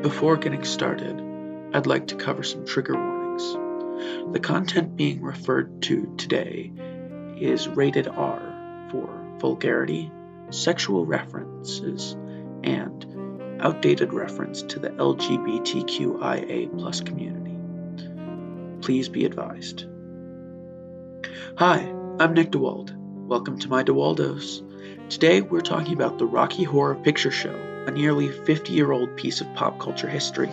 Before getting started, I'd like to cover some trigger warnings. The content being referred to today is rated R for vulgarity, sexual references, and outdated reference to the LGBTQIA+ community. Please be advised. Hi, I'm Nick DeWald. Welcome to my DeWaldos. Today we're talking about the Rocky Horror Picture Show, a nearly 50-year-old piece of pop culture history.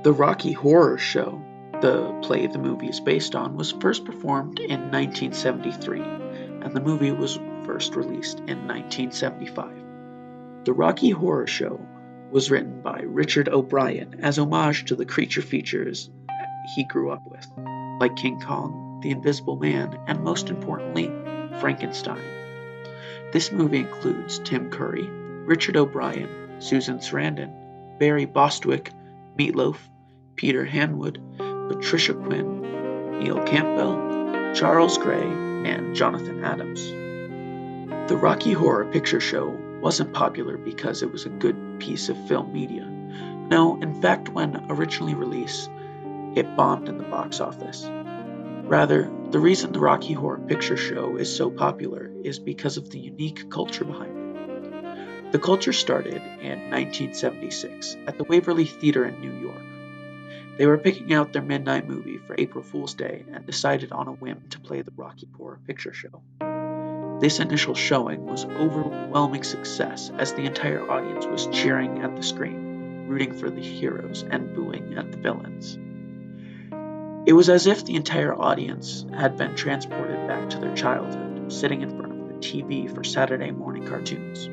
The Rocky Horror Show, the play the movie is based on, was first performed in 1973, and the movie was first released in 1975. The Rocky Horror Show was written by Richard O'Brien as homage to the creature features he grew up with, like King Kong, the Invisible Man, and most importantly, Frankenstein. This movie includes Tim Curry, Richard O'Brien, Susan Sarandon, Barry Bostwick, Meatloaf, Peter Hanwood, Patricia Quinn, Neil Campbell, Charles Gray, and Jonathan Adams. The Rocky Horror Picture Show wasn't popular because it was a good piece of film media. No, in fact, when originally released, it bombed in the box office. Rather, the reason the Rocky Horror Picture Show is so popular is because of the unique culture behind it. The culture started in 1976 at the Waverly Theater in New York. They were picking out their midnight movie for April Fool's Day and decided on a whim to play the Rocky Horror Picture Show. This initial showing was overwhelming success as the entire audience was cheering at the screen, rooting for the heroes and booing at the villains. It was as if the entire audience had been transported back to their childhood, sitting in front of the TV for Saturday morning cartoons.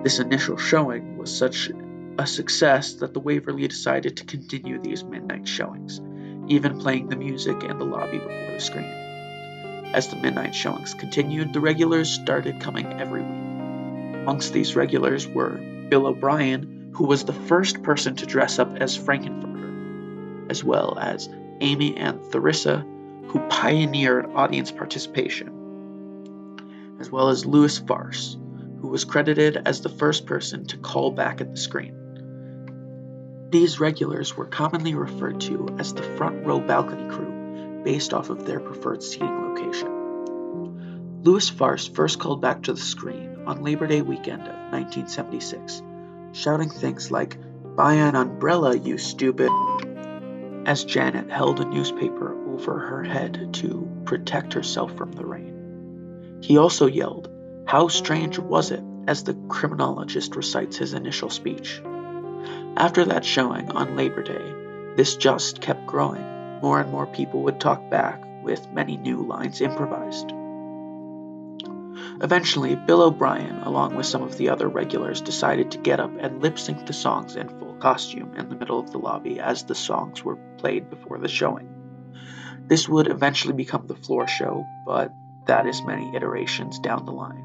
This initial showing was such a success that the Waverly decided to continue these midnight showings, even playing the music in the lobby before the screen. As the midnight showings continued, the regulars started coming every week. Amongst these regulars were Bill O'Brien, who was the first person to dress up as Frankenfurter, as well as Amy Ann Theresa, who pioneered audience participation, as well as Louis Farce, who was credited as the first person to call back at the screen. These regulars were commonly referred to as the front row balcony crew, based off of their preferred seating location. Louis Farce first called back to the screen on Labor Day weekend of 1976, shouting things like, "Buy an umbrella, you stupid," as Janet held a newspaper over her head to protect herself from the rain. He also yelled, "How strange was it?" as the criminologist recites his initial speech. After that showing on Labor Day, this just kept growing. More and more people would talk back, with many new lines improvised. Eventually, Bill O'Brien, along with some of the other regulars, decided to get up and lip-sync the songs in full costume in the middle of the lobby as the songs were played before the showing. This would eventually become the floor show, but that is many iterations down the line,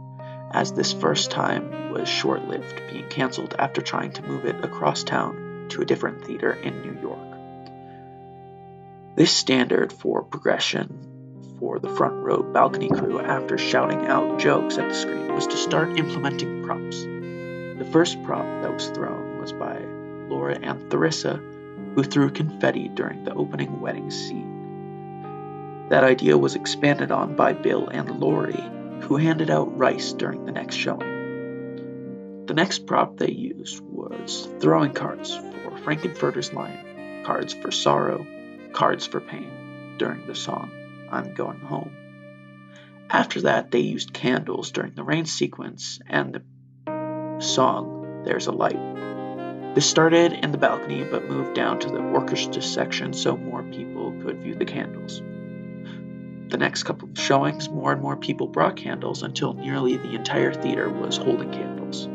as this first time was short-lived, being canceled after trying to move it across town to a different theater in New York. This standard for progression for the front row balcony crew after shouting out jokes at the screen was to start implementing props. The first prop that was thrown was by Laura Ann Theresa, who threw confetti during the opening wedding scene. That idea was expanded on by Bill and Laurie, who handed out rice during the next showing. The next prop they used was throwing cards for Frankenfurter's line, cards for sorrow, cards for pain, during the song, "I'm Going Home." After that, they used candles during the rain sequence and the song, "There's a Light." This started in the balcony but moved down to the orchestra section so more people could view the candles. The next couple of showings, more and more people brought candles until nearly the entire theater was holding candles.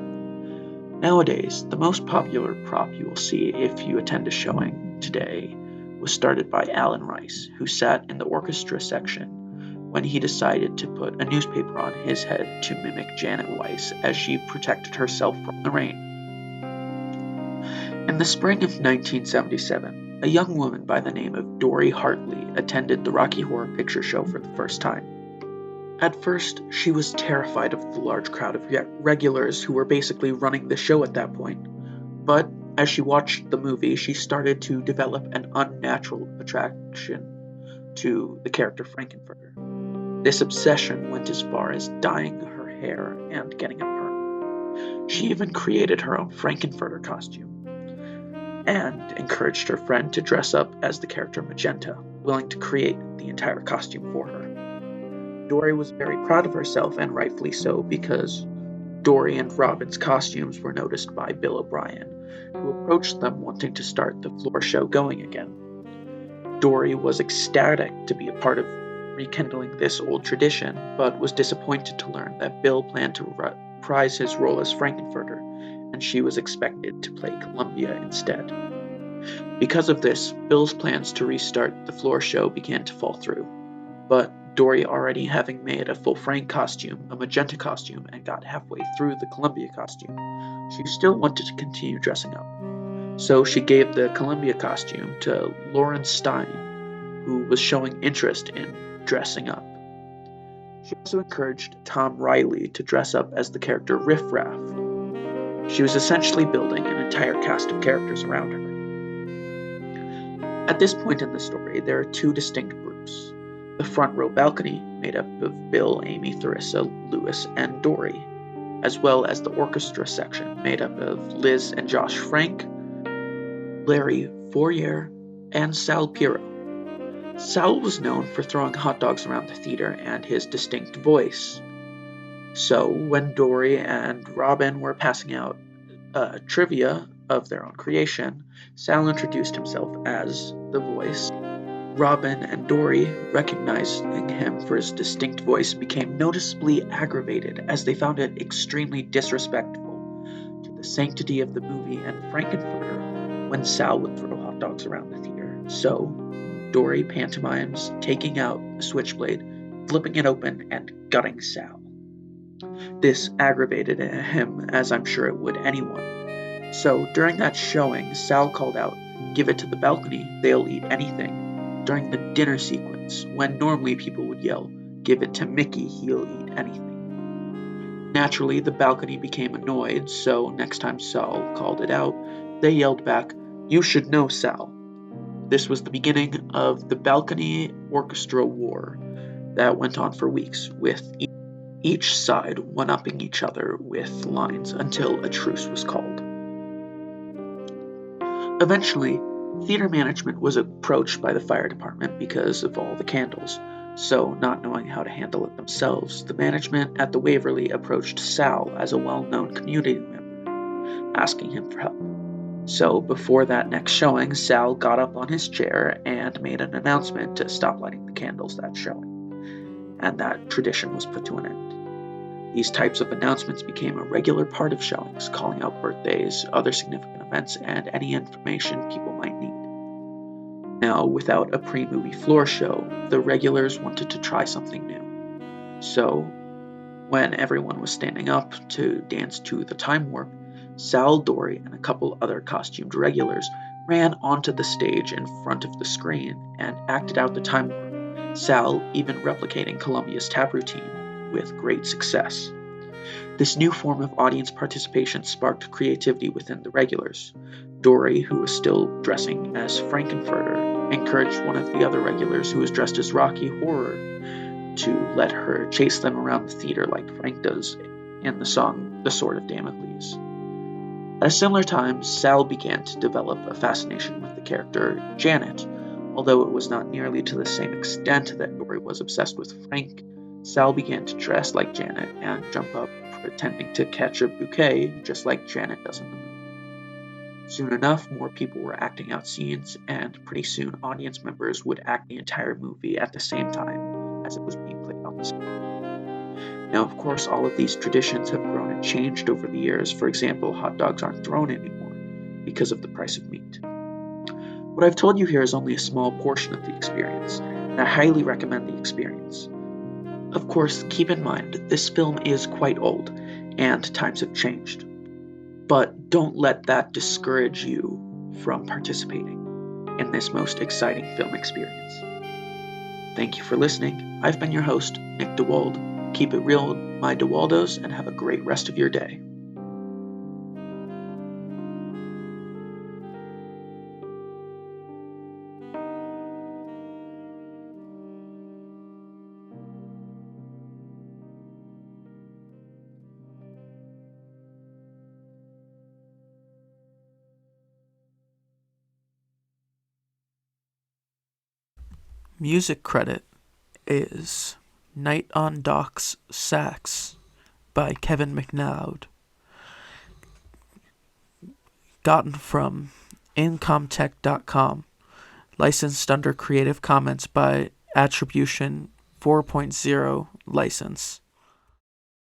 Nowadays, the most popular prop you will see if you attend a showing today was started by Alan Rice, who sat in the orchestra section when he decided to put a newspaper on his head to mimic Janet Weiss as she protected herself from the rain. In the spring of 1977, a young woman by the name of Dory Hartley attended the Rocky Horror Picture Show for the first time. At first, she was terrified of the large crowd of regulars who were basically running the show at that point, but As she watched the movie, she started to develop an unnatural attraction to the character Frankenfurter. This obsession went as far as dyeing her hair and getting a perm. She even created her own Frankenfurter costume and encouraged her friend to dress up as the character Magenta, willing to create the entire costume for her. Dory was very proud of herself, and rightfully so, because Dory and Robin's costumes were noticed by Bill O'Brien, who approached them wanting to start the floor show going again. Dory was ecstatic to be a part of rekindling this old tradition, but was disappointed to learn that Bill planned to reprise his role as Frankenfurter, and she was expected to play Columbia instead. Because of this, Bill's plans to restart the floor show began to fall through, but Dory, already having made a full Frank costume, a Magenta costume, and got halfway through the Columbia costume, she still wanted to continue dressing up. So she gave the Columbia costume to Lauren Stein, who was showing interest in dressing up. She also encouraged Tom Riley to dress up as the character Riff Raff. She was essentially building an entire cast of characters around her. At this point in the story, there are two distinct groups. The front row balcony, made up of Bill, Amy, Theresa, Lewis, and Dory, as well as the orchestra section, made up of Liz and Josh Frank, Larry Fourier, and Sal Piro. Sal was known for throwing hot dogs around the theater and his distinct voice. So when Dory and Robin were passing out trivia of their own creation, Sal introduced himself as the voice. Robin and Dory, recognizing him for his distinct voice, became noticeably aggravated as they found it extremely disrespectful to the sanctity of the movie and Frankenfurter when Sal would throw hot dogs around the theater. So, Dory pantomimes taking out a switchblade, flipping it open, and gutting Sal. This aggravated him, as I'm sure it would anyone. So, during that showing, Sal called out, "Give it to the balcony, they'll eat anything," during the dinner sequence, when normally people would yell, "Give it to Mickey, he'll eat anything." Naturally, the balcony became annoyed, so next time Sal called it out, they yelled back, "You should know, Sal." This was the beginning of the balcony orchestra war that went on for weeks, with each side one-upping each other with lines until a truce was called. Eventually, theater management was approached by the fire department because of all the candles, so not knowing how to handle it themselves, the management at the Waverly approached Sal as a well-known community member, asking him for help. So before that next showing, Sal got up on his chair and made an announcement to stop lighting the candles that showing, and that tradition was put to an end. These types of announcements became a regular part of showings, calling out birthdays, other significant events, and any information people might need. Now, without a pre-movie floor show, the regulars wanted to try something new. So, when everyone was standing up to dance to the Time Warp, Sal, Dory, and a couple other costumed regulars ran onto the stage in front of the screen and acted out the Time Warp, Sal even replicating Columbia's tap routine with great success. This new form of audience participation sparked creativity within the regulars. Dory, who was still dressing as Frankenfurter, encouraged one of the other regulars, who was dressed as Rocky Horror, to let her chase them around the theater like Frank does in the song The Sword of Damocles. At a similar time, Sal began to develop a fascination with the character Janet. Although it was not nearly to the same extent that Dory was obsessed with Frank, Sal began to dress like Janet and jump up, pretending to catch a bouquet just like Janet does in the movie. Soon enough, more people were acting out scenes, and pretty soon audience members would act the entire movie at the same time as it was being played on the screen. Now, of course, all of these traditions have grown and changed over the years. For example, hot dogs aren't thrown anymore because of the price of meat. What I've told you here is only a small portion of the experience, and I highly recommend the experience. Of course, keep in mind, this film is quite old, and times have changed. But don't let that discourage you from participating in this most exciting film experience. Thank you for listening. I've been your host, Nick DeWald. Keep it real, my DeWaldos, and have a great rest of your day. Music credit is Night on Docks Sax by Kevin MacLeod. Gotten from Incompetech.com. Licensed under Creative Commons by Attribution 4.0 license.